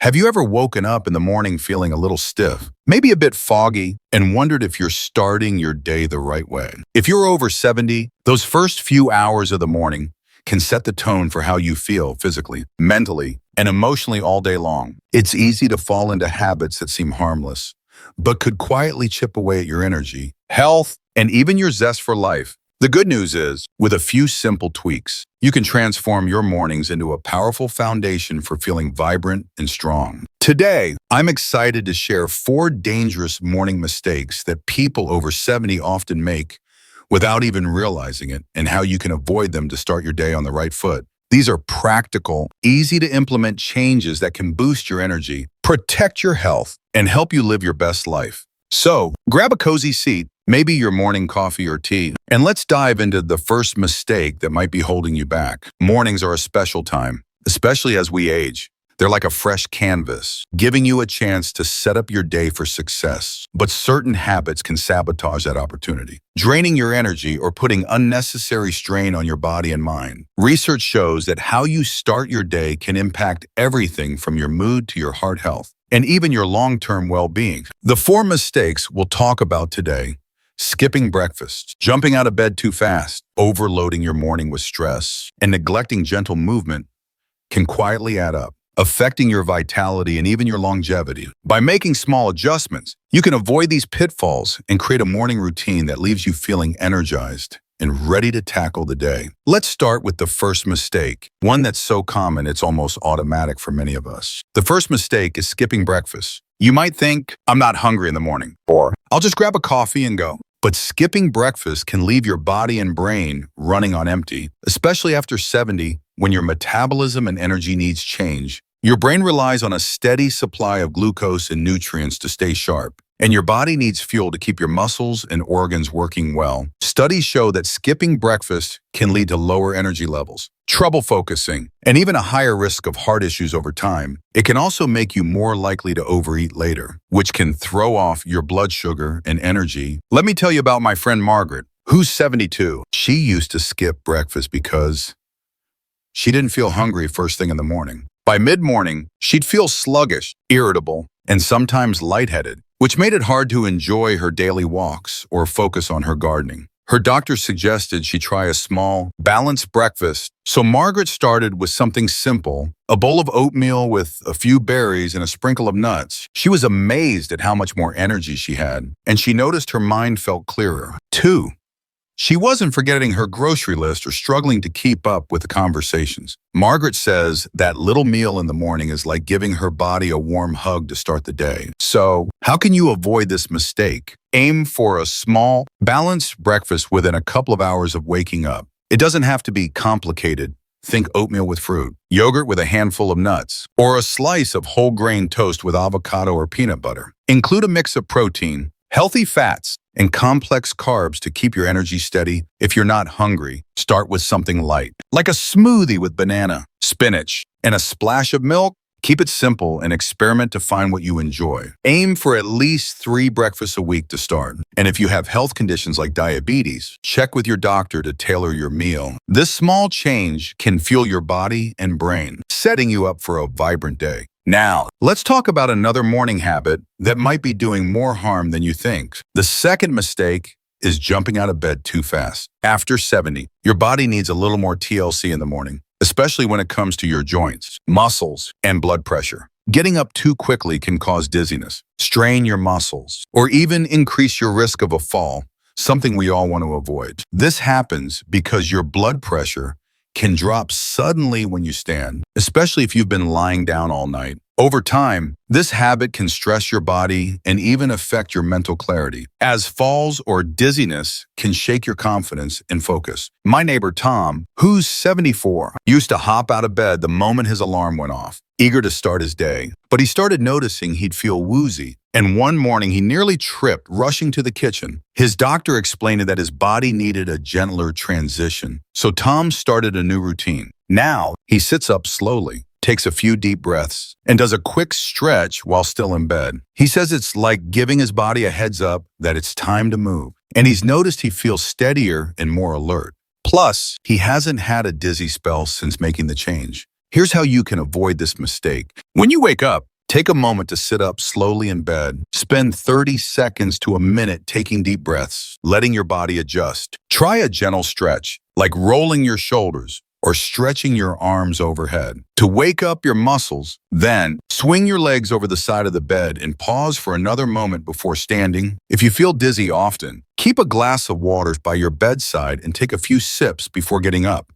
Have you ever woken up in the morning feeling a little stiff, maybe a bit foggy, and wondered if you're starting your day the right way? If you're over 70, those first few hours of the morning can set the tone for how you feel physically, mentally, and emotionally all day long. It's easy to fall into habits that seem harmless, but could quietly chip away at your energy, health, and even your zest for life. The good news is, with a few simple tweaks, you can transform your mornings into a powerful foundation for feeling vibrant and strong. Today, I'm excited to share 4 dangerous morning mistakes that people over 70 often make without even realizing it, and how you can avoid them to start your day on the right foot. These are practical, easy to implement changes that can boost your energy, protect your health, and help you live your best life. So, grab a cozy seat, maybe your morning coffee or tea, and let's dive into the first mistake that might be holding you back. Mornings are a special time, especially as we age. They're like a fresh canvas, giving you a chance to set up your day for success. But certain habits can sabotage that opportunity, draining your energy or putting unnecessary strain on your body and mind. Research shows that how you start your day can impact everything from your mood to your heart health, and even your long-term well-being. The 4 mistakes we'll talk about today: skipping breakfast, jumping out of bed too fast, overloading your morning with stress, and neglecting gentle movement can quietly add up, affecting your vitality and even your longevity. By making small adjustments, you can avoid these pitfalls and create a morning routine that leaves you feeling energized and ready to tackle the day. Let's start with the first mistake, one that's so common it's almost automatic for many of us. The first mistake is skipping breakfast. You might think, I'm not hungry in the morning, or I'll just grab a coffee and go. But skipping breakfast can leave your body and brain running on empty, especially after 70, when your metabolism and energy needs change. Your brain relies on a steady supply of glucose and nutrients to stay sharp, and your body needs fuel to keep your muscles and organs working well. Studies show that skipping breakfast can lead to lower energy levels, trouble focusing, and even a higher risk of heart issues over time. It can also make you more likely to overeat later, which can throw off your blood sugar and energy. Let me tell you about my friend Margaret, who's 72. She used to skip breakfast because she didn't feel hungry first thing in the morning. By mid-morning, she'd feel sluggish, irritable, and sometimes lightheaded, which made it hard to enjoy her daily walks or focus on her gardening. Her doctor suggested she try a small, balanced breakfast, so Margaret started with something simple: a bowl of oatmeal with a few berries and a sprinkle of nuts. She was amazed at how much more energy she had, and she noticed her mind felt clearer. 2. She wasn't forgetting her grocery list or struggling to keep up with the conversations. Margaret says that little meal in the morning is like giving her body a warm hug to start the day. So, how can you avoid this mistake? Aim for a small, balanced breakfast within a couple of hours of waking up. It doesn't have to be complicated. Think oatmeal with fruit, yogurt with a handful of nuts, or a slice of whole grain toast with avocado or peanut butter. Include a mix of protein, healthy fats, and complex carbs to keep your energy steady. If you're not hungry, start with something light, like a smoothie with banana, spinach, and a splash of milk. Keep it simple and experiment to find what you enjoy. Aim for at least 3 breakfasts a week to start. And if you have health conditions like diabetes, check with your doctor to tailor your meal. This small change can fuel your body and brain, setting you up for a vibrant day. Now, let's talk about another morning habit that might be doing more harm than you think. The second mistake is jumping out of bed too fast. After 70, your body needs a little more TLC in the morning, especially when it comes to your joints, muscles, and blood pressure. Getting up too quickly can cause dizziness, strain your muscles, or even increase your risk of a fall, something we all want to avoid. This happens because your blood pressure can drop suddenly when you stand, especially if you've been lying down all night. Over time, this habit can stress your body and even affect your mental clarity, as falls or dizziness can shake your confidence and focus. My neighbor Tom, who's 74, used to hop out of bed the moment his alarm went off, eager to start his day. But he started noticing he'd feel woozy, and one morning he nearly tripped rushing to the kitchen. His doctor explained that his body needed a gentler transition, so Tom started a new routine. Now, he sits up slowly, takes a few deep breaths, and does a quick stretch while still in bed. He says it's like giving his body a heads up that it's time to move, and he's noticed he feels steadier and more alert. Plus, he hasn't had a dizzy spell since making the change. Here's how you can avoid this mistake. When you wake up, Take a moment to sit up slowly in bed. Spend 30 seconds to a minute taking deep breaths, letting your body adjust. Try a gentle stretch, like rolling your shoulders or stretching your arms overhead to wake up your muscles. Then, swing your legs over the side of the bed and pause for another moment before standing. If you feel dizzy often, keep a glass of water by your bedside and take a few sips before getting up.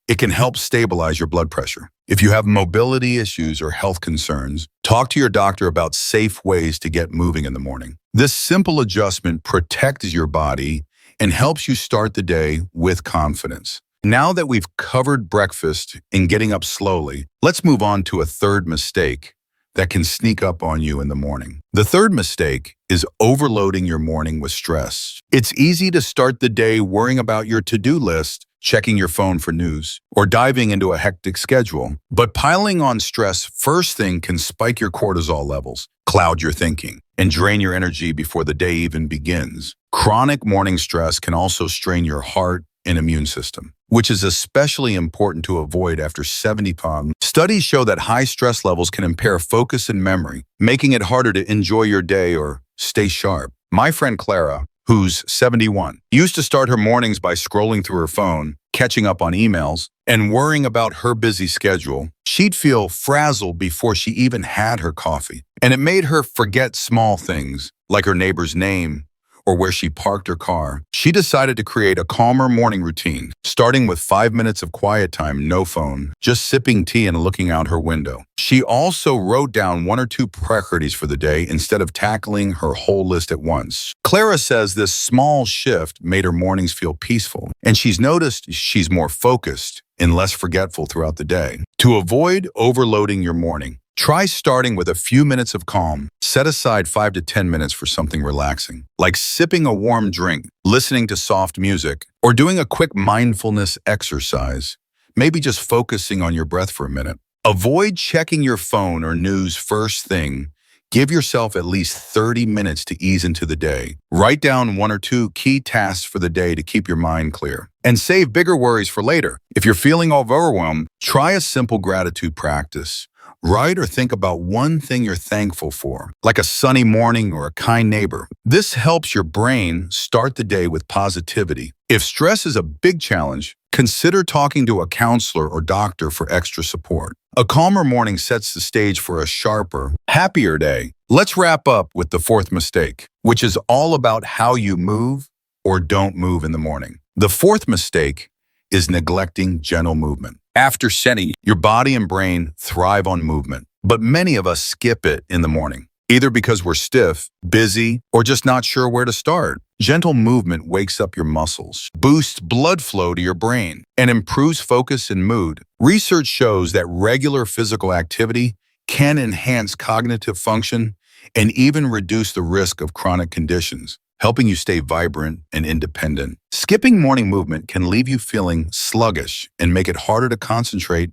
It can help stabilize your blood pressure. If you have mobility issues or health concerns, talk to your doctor about safe ways to get moving in the morning. This simple adjustment protects your body and helps you start the day with confidence. Now that we've covered breakfast and getting up slowly, let's move on to a third mistake that can sneak up on you in the morning. The third mistake is overloading your morning with stress. It's easy to start the day worrying about your to-do list, checking your phone for news, or diving into a hectic schedule. But piling on stress first thing can spike your cortisol levels, cloud your thinking, and drain your energy before the day even begins. Chronic morning stress can also strain your heart and immune system, which is especially important to avoid after 70 pounds. Studies show that high stress levels can impair focus and memory, making it harder to enjoy your day or stay sharp. My friend Clara, who's 71, used to start her mornings by scrolling through her phone, catching up on emails, and worrying about her busy schedule. She'd feel frazzled before she even had her coffee, and it made her forget small things, like her neighbor's name or where she parked her car. She decided to create a calmer morning routine, starting with 5 minutes of quiet time, no phone, just sipping tea and looking out her window. She also wrote down 1 or 2 priorities for the day instead of tackling her whole list at once. Clara says this small shift made her mornings feel peaceful, and she's noticed she's more focused and less forgetful throughout the day. To avoid overloading your morning, try starting with a few minutes of calm. Set aside 5 to 10 minutes for something relaxing, like sipping a warm drink, listening to soft music, or doing a quick mindfulness exercise. Maybe just focusing on your breath for a minute. Avoid checking your phone or news first thing. Give yourself at least 30 minutes to ease into the day. Write down 1 or 2 key tasks for the day to keep your mind clear. And save bigger worries for later. If you're feeling overwhelmed, try a simple gratitude practice. Write or think about one thing you're thankful for, like a sunny morning or a kind neighbor. This helps your brain start the day with positivity. If stress is a big challenge, consider talking to a counselor or doctor for extra support. A calmer morning sets the stage for a sharper, happier day. Let's wrap up with the fourth mistake, which is all about how you move or don't move in the morning. The fourth mistake is neglecting gentle movement. After setting, your body and brain thrive on movement, but many of us skip it in the morning, either because we're stiff, busy, or just not sure where to start. Gentle movement wakes up your muscles, boosts blood flow to your brain, and improves focus and mood. Research shows that regular physical activity can enhance cognitive function and even reduce the risk of chronic conditions, helping you stay vibrant and independent. Skipping morning movement can leave you feeling sluggish and make it harder to concentrate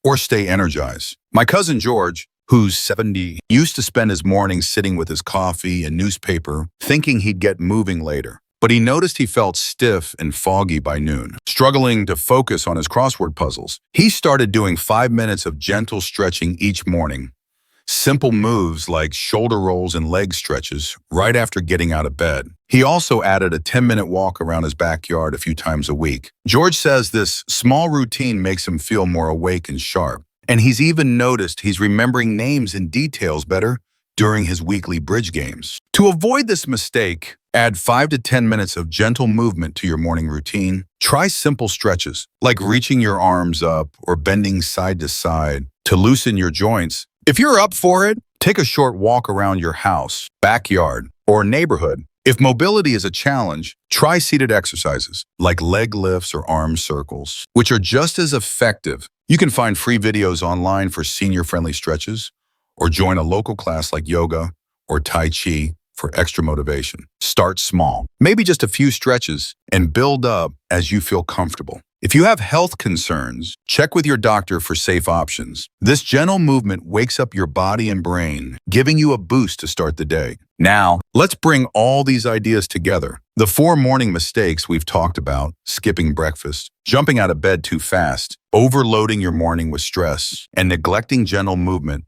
or stay energized. My cousin George, who's 70, used to spend his mornings sitting with his coffee and newspaper, thinking he'd get moving later. But he noticed he felt stiff and foggy by noon, struggling to focus on his crossword puzzles. He started doing 5 minutes of gentle stretching each morning. Simple moves like shoulder rolls and leg stretches right after getting out of bed. He also added a 10-minute walk around his backyard a few times a week. George says this small routine makes him feel more awake and sharp. And he's even noticed he's remembering names and details better during his weekly bridge games. To avoid this mistake, add 5 to 10 minutes of gentle movement to your morning routine. Try simple stretches, like reaching your arms up or bending side to side to loosen your joints. If you're up for it, take a short walk around your house, backyard, or neighborhood. If mobility is a challenge, try seated exercises like leg lifts or arm circles, which are just as effective. You can find free videos online for senior-friendly stretches, or join a local class like yoga or Tai Chi for extra motivation. Start small, maybe just a few stretches, and build up as you feel comfortable. If you have health concerns, check with your doctor for safe options. This gentle movement wakes up your body and brain, giving you a boost to start the day. Now, let's bring all these ideas together. The 4 morning mistakes we've talked about: skipping breakfast, jumping out of bed too fast, overloading your morning with stress, and neglecting gentle movement,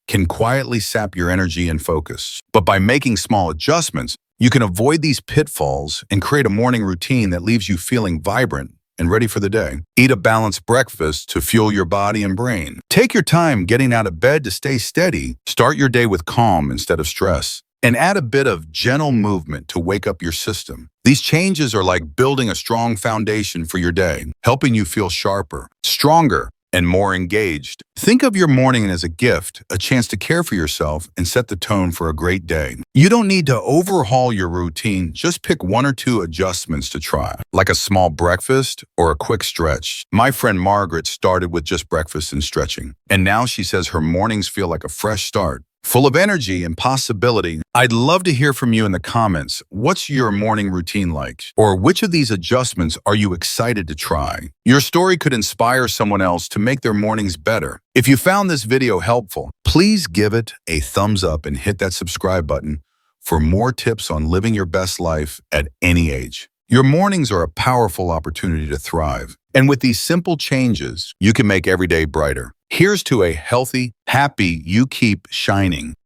can quietly sap your energy and focus. But by making small adjustments, you can avoid these pitfalls and create a morning routine that leaves you feeling vibrant and ready for the day. Eat a balanced breakfast to fuel your body and brain. Take your time getting out of bed to stay steady. Start your day with calm instead of stress. And add a bit of gentle movement to wake up your system. These changes are like building a strong foundation for your day, helping you feel sharper, stronger, and more engaged. Think of your morning as a gift, a chance to care for yourself and set the tone for a great day. You don't need to overhaul your routine, just pick one or two adjustments to try, like a small breakfast or a quick stretch. My friend Margaret started with just breakfast and stretching, and now she says her mornings feel like a fresh start, full of energy and possibility. I'd love to hear from you in the comments. What's your morning routine like? Or which of these adjustments are you excited to try? Your story could inspire someone else to make their mornings better. If you found this video helpful, please give it a thumbs up and hit that subscribe button for more tips on living your best life at any age. Your mornings are a powerful opportunity to thrive. And with these simple changes, you can make every day brighter. Here's to a healthy, happy you keep shining.